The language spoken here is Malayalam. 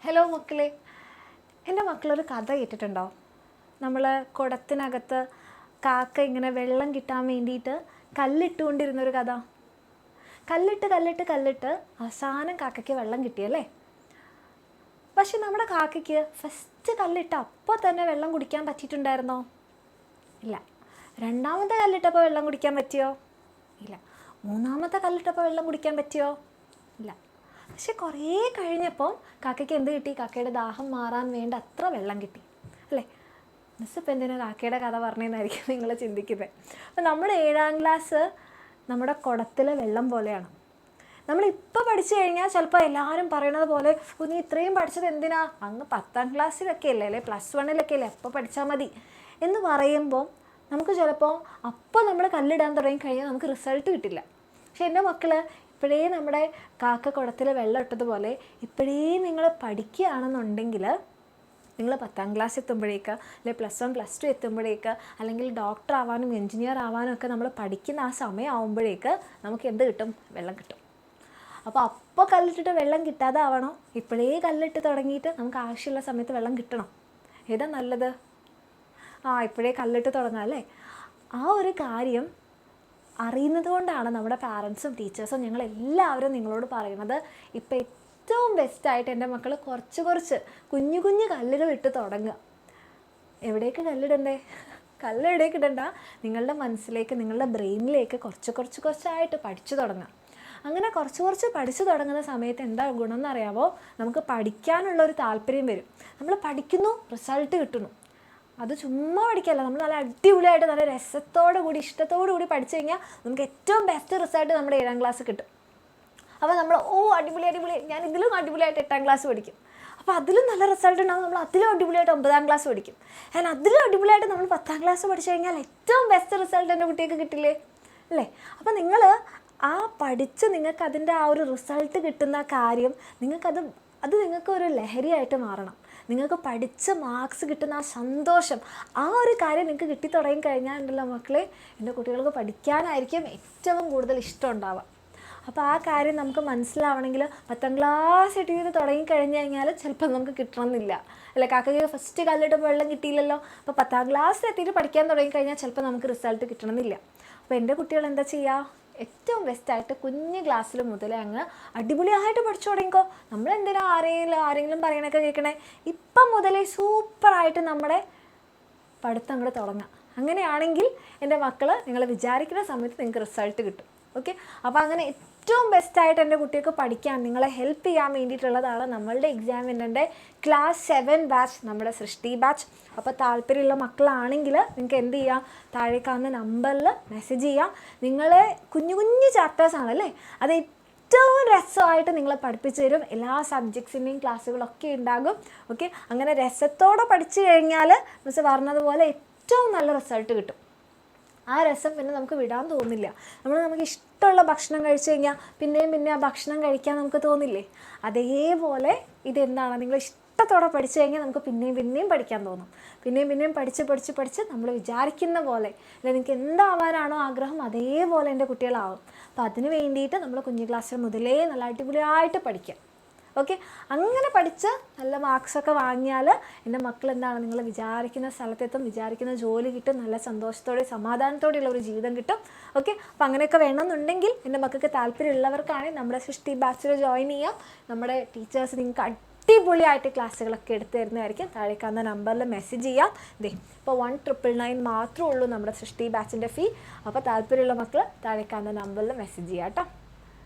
ഹലോ മക്കളെ, എൻ്റെ മക്കളൊരു കഥ കേട്ടിട്ടുണ്ടോ? നമ്മൾ കുടത്തിനകത്ത് കാക്ക ഇങ്ങനെ വെള്ളം കിട്ടാൻ വേണ്ടിയിട്ട് കല്ലിട്ടുകൊണ്ടിരുന്നൊരു കഥ. കല്ലിട്ട് അവസാനം കാക്കയ്ക്ക് വെള്ളം കിട്ടിയല്ലേ. പക്ഷെ നമ്മുടെ കാക്കയ്ക്ക് ഫസ്റ്റ് കല്ലിട്ട് അപ്പോൾ തന്നെ വെള്ളം കുടിക്കാൻ പറ്റിയിട്ടുണ്ടായിരുന്നോ? ഇല്ല. രണ്ടാമത്തെ കല്ലിട്ടപ്പോൾ വെള്ളം കുടിക്കാൻ പറ്റിയോ? ഇല്ല. മൂന്നാമത്തെ കല്ലിട്ടപ്പോൾ വെള്ളം കുടിക്കാൻ പറ്റിയോ? ഇല്ല. പക്ഷെ കുറേ കഴിഞ്ഞപ്പോൾ കാക്കയ്ക്ക് എന്ത് കിട്ടി? കാക്കയുടെ ദാഹം മാറാൻ വേണ്ട അത്ര വെള്ളം കിട്ടി അല്ലേ. മിസ് ഇപ്പം എന്തിനാ കാക്കയുടെ കഥ പറഞ്ഞതെന്നായിരിക്കും നിങ്ങൾ ചിന്തിക്കുന്നത്. അപ്പം നമ്മുടെ 7ാം ക്ലാസ് നമ്മുടെ കുടത്തിലെ വെള്ളം പോലെയാണ്. നമ്മളിപ്പോൾ പഠിച്ചു കഴിഞ്ഞാൽ ചിലപ്പോൾ എല്ലാവരും പറയണത് പോലെ നീ ഇത്രയും പഠിച്ചത് എന്തിനാ, അങ്ങ് 10ാം ക്ലാസ്സിലൊക്കെ അല്ലേ, അല്ലെ +1-ലൊക്കെ അല്ലേ, അപ്പോൾ പഠിച്ചാൽ മതി എന്ന് പറയുമ്പോൾ നമുക്ക് ചിലപ്പോൾ അപ്പോൾ നമ്മൾ കല്ലിടാൻ തുടങ്ങി കഴിഞ്ഞാൽ നമുക്ക് റിസൾട്ട് കിട്ടില്ല. പക്ഷെ എൻ്റെ മക്കൾ ഇപ്പോഴേ നമ്മുടെ കാക്ക കുടത്തിൽ വെള്ളം ഇട്ടതുപോലെ ഇപ്പോഴേ നിങ്ങൾ പഠിക്കുകയാണെന്നുണ്ടെങ്കിൽ നിങ്ങൾ 10ാം ക്ലാസ് എത്തുമ്പോഴേക്ക് അല്ലെ +1 +2 എത്തുമ്പോഴേക്ക് അല്ലെങ്കിൽ ഡോക്ടർ ആവാനും എൻജിനീയർ ആവാനും ഒക്കെ നമ്മൾ പഠിക്കുന്ന ആ സമയമാകുമ്പോഴേക്ക് നമുക്ക് എന്ത് കിട്ടും? വെള്ളം കിട്ടും. അപ്പോൾ കല്ലിട്ടിട്ട് വെള്ളം കിട്ടാതെ ആവണോ, ഇപ്പോഴേ കല്ലിട്ട് തുടങ്ങിയിട്ട് നമുക്ക് ആവശ്യമുള്ള സമയത്ത് വെള്ളം കിട്ടണം? ഏതാ നല്ലത്? ഇപ്പോഴേ കല്ലിട്ട് തുടങ്ങാം അല്ലേ. ആ ഒരു കാര്യം അറിയുന്നത് കൊണ്ടാണ് നമ്മുടെ പാരൻസും ടീച്ചേഴ്സും ഞങ്ങളെല്ലാവരും നിങ്ങളോട് പറയുന്നത് ഇപ്പം ഏറ്റവും ബെസ്റ്റായിട്ട് എൻ്റെ മക്കൾ കുറച്ച് കുഞ്ഞു കുഞ്ഞു കല്ലുകൾ ഇട്ട് തുടങ്ങുക. എവിടേക്ക് കല്ലിടണ്ടേ? കല്ലെവിടേക്ക് ഇടണ്ട, നിങ്ങളുടെ മനസ്സിലേക്ക് നിങ്ങളുടെ ബ്രെയിനിലേക്ക് കുറച്ചായിട്ട് പഠിച്ചു തുടങ്ങുക. അങ്ങനെ കുറച്ച് പഠിച്ചു തുടങ്ങുന്ന സമയത്ത് എന്താ ഗുണം എന്നറിയാമോ? നമുക്ക് പഠിക്കാനുള്ളൊരു താല്പര്യം വരും. നമ്മൾ പഠിക്കുന്നു, റിസൾട്ട് കിട്ടുന്നു. അത് ചുമ്മാ പഠിക്കല്ല, നമ്മൾ നല്ല അടിപൊളിയായിട്ട് നല്ല രസത്തോടു കൂടി ഇഷ്ടത്തോടു കൂടി പഠിച്ചു കഴിഞ്ഞാൽ നമുക്ക് ഏറ്റവും ബെസ്റ്റ് റിസൾട്ട് നമ്മുടെ 7ാം ക്ലാസ് കിട്ടും. അപ്പോൾ നമ്മൾ അടിപൊളി ഞാൻ ഇതിലും അടിപൊളിയായിട്ട് 8ാം ക്ലാസ് പഠിക്കും. അപ്പോൾ അതിലും നല്ല റിസൾട്ട് ഉണ്ടാകും, നമ്മൾ അതിലും അടിപൊളിയായിട്ട് 9ാം ക്ലാസ് പഠിക്കും. ഞാൻ അതിലും അടിപൊളിയായിട്ട് നമ്മൾ 10ാം ക്ലാസ് പഠിച്ചു കഴിഞ്ഞാൽ ഏറ്റവും ബെസ്റ്റ് റിസൾട്ട് എൻ്റെ കുട്ടിക്ക് കിട്ടില്ലേ അല്ലേ. അപ്പോൾ നിങ്ങൾ ആ പഠിച്ച് നിങ്ങൾക്ക് അതിൻ്റെ ആ ഒരു റിസൾട്ട് കിട്ടുന്ന കാര്യം അത് നിങ്ങൾക്കൊരു ലഹരിയായിട്ട് മാറണം. നിങ്ങൾക്ക് പഠിച്ച് മാർക്സ് കിട്ടുന്ന ആ സന്തോഷം, ആ ഒരു കാര്യം നിങ്ങൾക്ക് കിട്ടിത്തുടങ്ങി കഴിഞ്ഞാൽ ഉണ്ടല്ലോ മക്കളെ, എൻ്റെ കുട്ടികൾക്ക് പഠിക്കാനായിരിക്കും ഏറ്റവും കൂടുതൽ ഇഷ്ടം ഉണ്ടാവുക. അപ്പോൾ ആ കാര്യം നമുക്ക് മനസ്സിലാവണമെങ്കിൽ 10ാം ക്ലാസ് എത്തിയിട്ട് തുടങ്ങിക്കഴിഞ്ഞ് കഴിഞ്ഞാൽ ചിലപ്പോൾ നമുക്ക് കിട്ടണമെന്നില്ല അല്ലേ. കാക്കയ്ക്ക് ഫസ്റ്റ് കല്ലിട്ടപ്പോൾ വെള്ളം കിട്ടിയില്ലല്ലോ. അപ്പോൾ 10ാം ക്ലാസ്സിൽ എത്തിയിട്ട് പഠിക്കാൻ തുടങ്ങിക്കഴിഞ്ഞാൽ ചിലപ്പോൾ നമുക്ക് റിസൾട്ട് കിട്ടണമെന്നില്ല. അപ്പോൾ എൻ്റെ കുട്ടികൾ എന്താ ചെയ്യുക? ഏറ്റവും ബെസ്റ്റായിട്ട് കുഞ്ഞ് ക്ലാസ്സിൽ മുതലേ അങ്ങ് അടിപൊളിയായിട്ട് പഠിച്ചു തുടങ്ങിക്കോ. നമ്മളെന്തിനാ ആരെങ്കിലും പറയണൊക്കെ കേൾക്കണേ? ഇപ്പം മുതലേ സൂപ്പറായിട്ട് നമ്മുടെ പഠിത്തം അങ്ങോട്ട് തുടങ്ങാം. അങ്ങനെയാണെങ്കിൽ എൻ്റെ മക്കൾ നിങ്ങൾ വിചാരിക്കുന്ന സമയത്ത് നിങ്ങൾക്ക് റിസൾട്ട് കിട്ടും. ഓക്കെ. അപ്പോൾ അങ്ങനെ ഏറ്റവും ബെസ്റ്റായിട്ട് എൻ്റെ കുട്ടികൾക്ക് പഠിക്കാൻ നിങ്ങളെ ഹെൽപ്പ് ചെയ്യാൻ വേണ്ടിയിട്ടുള്ളതാണ് നമ്മളുടെ എക്സാമിനറിൻ്റെ ക്ലാസ് 7 ബാച്ച്, നമ്മുടെ സൃഷ്ടി ബാച്ച്. അപ്പോൾ താല്പര്യമുള്ള മക്കളാണെങ്കിൽ നിങ്ങൾക്ക് എന്ത് ചെയ്യാം? താഴെ കാണുന്ന നമ്പറിൽ മെസ്സേജ് ചെയ്യാം. നിങ്ങളെ കുഞ്ഞു ചാപ്റ്റേഴ്സാണല്ലേ, അത് ഏറ്റവും രസമായിട്ട് നിങ്ങളെ പഠിപ്പിച്ചു തരും. എല്ലാ സബ്ജക്ട്സിൻ്റെയും ക്ലാസ്സുകളൊക്കെ ഉണ്ടാകും. ഓക്കെ. അങ്ങനെ രസത്തോടെ പഠിച്ചു കഴിഞ്ഞാൽ മിസ് പറഞ്ഞതുപോലെ ഏറ്റവും നല്ല റിസൾട്ട് കിട്ടും. ആ രസം പിന്നെ നമുക്ക് വിടാൻ തോന്നില്ല. നമുക്ക് ഇഷ്ടമുള്ള ഭക്ഷണം കഴിച്ചു കഴിഞ്ഞാൽ പിന്നെയും ആ ഭക്ഷണം കഴിക്കാൻ നമുക്ക് തോന്നില്ലേ? അതേപോലെ ഇതെന്താണ്, നിങ്ങൾ ഇഷ്ടത്തോടെ പഠിച്ചു കഴിഞ്ഞാൽ നമുക്ക് പിന്നെയും പഠിക്കാൻ തോന്നും. പിന്നെയും പഠിച്ച് നമ്മൾ വിചാരിക്കുന്ന പോലെ അല്ലെ, നിങ്ങൾക്ക് എന്താവാനാണോ ആഗ്രഹം അതേപോലെ എൻ്റെ കുട്ടികളാവും. അപ്പോൾ അതിന് വേണ്ടിയിട്ട് നമ്മൾ കുഞ്ഞു ക്ലാസ്സിൽ മുതലേ നല്ല അടിപൊളിയായിട്ട് പഠിക്കാം. ഓക്കെ. അങ്ങനെ പഠിച്ച് നല്ല മാർക്സൊക്കെ വാങ്ങിയാൽ എൻ്റെ മക്കൾ എന്താണ്, നിങ്ങൾ വിചാരിക്കുന്ന സ്ഥലത്തെത്തും, വിചാരിക്കുന്ന ജോലി കിട്ടും, നല്ല സന്തോഷത്തോടെ സമാധാനത്തോടെയുള്ള ഒരു ജീവിതം കിട്ടും. ഓക്കെ. അപ്പോൾ അങ്ങനെയൊക്കെ വേണമെന്നുണ്ടെങ്കിൽ എൻ്റെ മക്കൾക്ക് താല്പര്യമുള്ളവർക്കാണെങ്കിൽ നമ്മുടെ സൃഷ്ടി ബാച്ചിൽ ജോയിൻ ചെയ്യാം. നമ്മുടെ ടീച്ചേഴ്സ് നിങ്ങൾക്ക് അടിപൊളിയായിട്ട് ക്ലാസ്സുകളൊക്കെ എടുത്തു തരുന്നതായിരിക്കും. താഴെ കാണുന്ന നമ്പറിൽ മെസ്സേജ് ചെയ്യാം. ഇപ്പോൾ 1999 മാത്രമേ ഉള്ളൂ നമ്മുടെ സൃഷ്ടി ബാച്ചിൻ്റെ ഫീ. അപ്പോൾ താല്പര്യമുള്ള മക്കൾ താഴെ കാണുന്ന നമ്പറിൽ മെസ്സേജ് ചെയ്യാം കേട്ടോ.